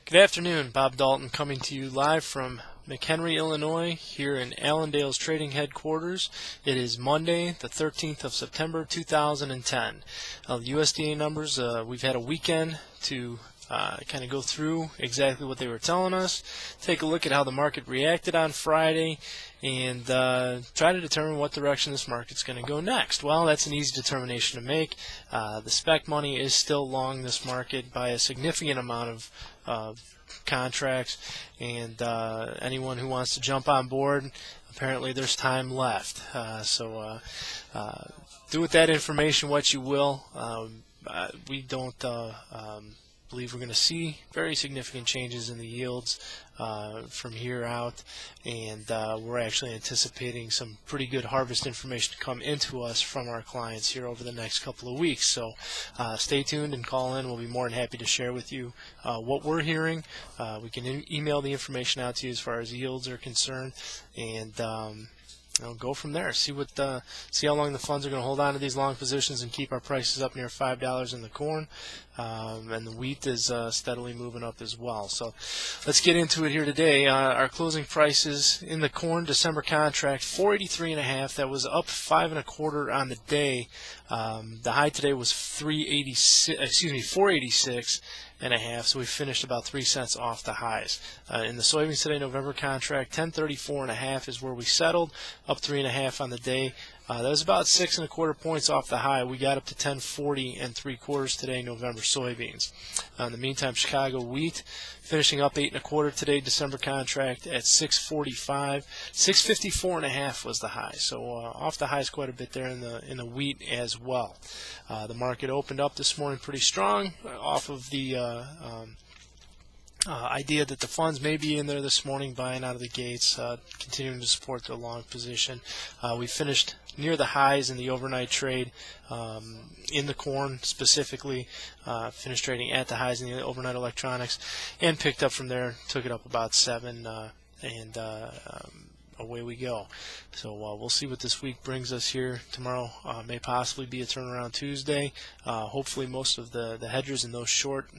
Good afternoon, Bob Dalton coming to you live from McHenry, Illinois, here in Allendale's trading headquarters. It is Monday, the 13th of September, 2010. The USDA numbers, we've had a weekend to kind of go through exactly what they were telling us, take a look at how the market reacted on Friday, and try to determine what direction this market's going to go next. Well, that's an easy determination to make. The spec money is still long this market by a significant amount of contracts, and anyone who wants to jump on board, apparently there's time left. So do with that information what you will. We don't believe we're going to see very significant changes in the yields from here out, and we're actually anticipating some pretty good harvest information to come into us from our clients here over the next couple of weeks. So stay tuned and call in. We'll be more than happy to share with you what we're hearing. We can email the information out to you as far as yields are concerned, and go from there. See how long the funds are going to hold on to these long positions and keep our prices up near $5 in the corn, and the wheat is steadily moving up as well. So let's get into it here today. Our closing prices in the corn December contract, 483.5. That was up 5 1/4 on the day. The high today was 486.5, so we finished about 3 cents off the highs. In the soybeans today, November contract, 1034.5 is where we settled, up 3.5 on the day. That was about 6 1/4 points off the high. We got up to 1040.75 today, November soybeans. In the meantime, Chicago wheat finishing up 8 1/4 today, December contract at 645. 654.5 was the high. So off the highs quite a bit there in the wheat as well. The market opened up this morning pretty strong off of the idea that the funds may be in there this morning buying out of the gates, continuing to support their long position. We finished near the highs in the overnight trade in the corn specifically, finished trading at the highs in the overnight electronics, and picked up from there, took it up about 7, and away we go. So we'll see what this week brings us here. Tomorrow may possibly be a turnaround Tuesday. Hopefully most of the hedgers in those short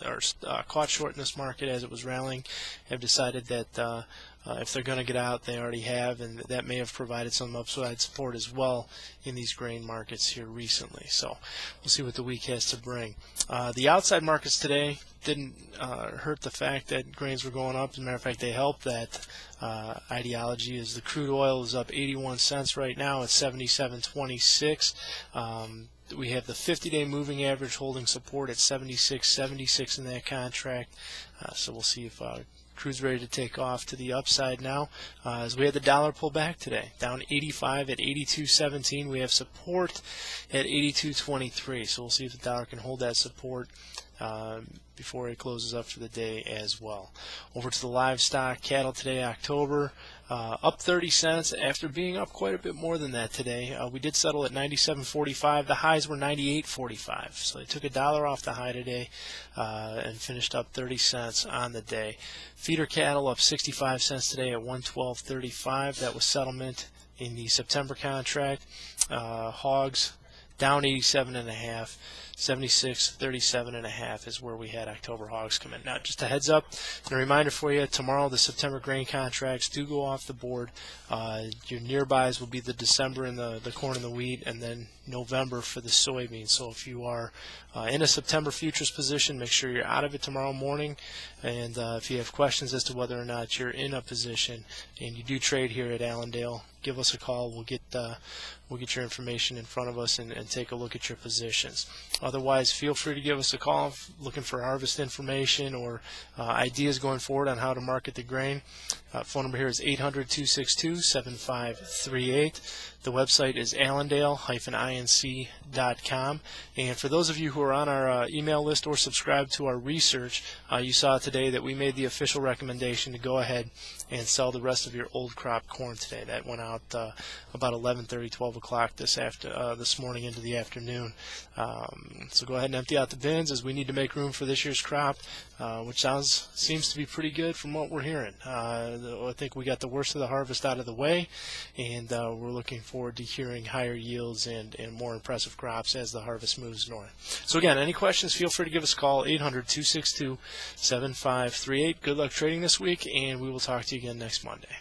or caught short in this market as it was rallying have decided that if they're going to get out, they already have, and that may have provided some upside support as well in these grain markets here recently. So we'll see what the week has to bring. The outside markets today didn't hurt the fact that grains were going up. As a matter of fact, they helped that ideology, as the crude oil is up 81 cents right now at 77.26. We have the 50-day moving average holding support at 76.76 in that contract. So we'll see if crude's ready to take off to the upside now, as we had the dollar pull back today, down 85 at 82.17. We have support at 82.23. So we'll see if the dollar can hold that support before it closes up for the day as well. Over to the livestock, cattle today, October, up 30 cents after being up quite a bit more than that today. We did settle at 97.45. The highs were 98.45, so they took $1 off the high today and finished up 30 cents on the day. Feeder cattle up 65 cents today at 112.35. That was settlement in the September contract. Hogs down 87.5. 76.37.5 is where we had October hogs come in. Now, just a heads up and a reminder for you, tomorrow the September grain contracts do go off the board. Your nearbys will be the December in the corn and the wheat, and then November for the soybeans. So if you are in a September futures position, make sure you're out of it tomorrow morning. And if you have questions as to whether or not you're in a position and you do trade here at Allendale, give us a call. We'll get your information in front of us and take a look at your positions. Otherwise, feel free to give us a call looking for harvest information or ideas going forward on how to market the grain. Phone number here is 800-262-7538. The website is allendale-inc.com. And for those of you who are on our email list or subscribe to our research, you saw today that we made the official recommendation to go ahead and sell the rest of your old crop corn today. That went out about 11:30, 12 o'clock this morning into the afternoon. So go ahead and empty out the bins, as we need to make room for this year's crop, which seems to be pretty good from what we're hearing. I think we got the worst of the harvest out of the way, and we're looking forward to hearing higher yields and more impressive crops as the harvest moves north. So again, any questions, feel free to give us a call, 800-262-7538. Good luck trading this week, and we will talk to you again next Monday.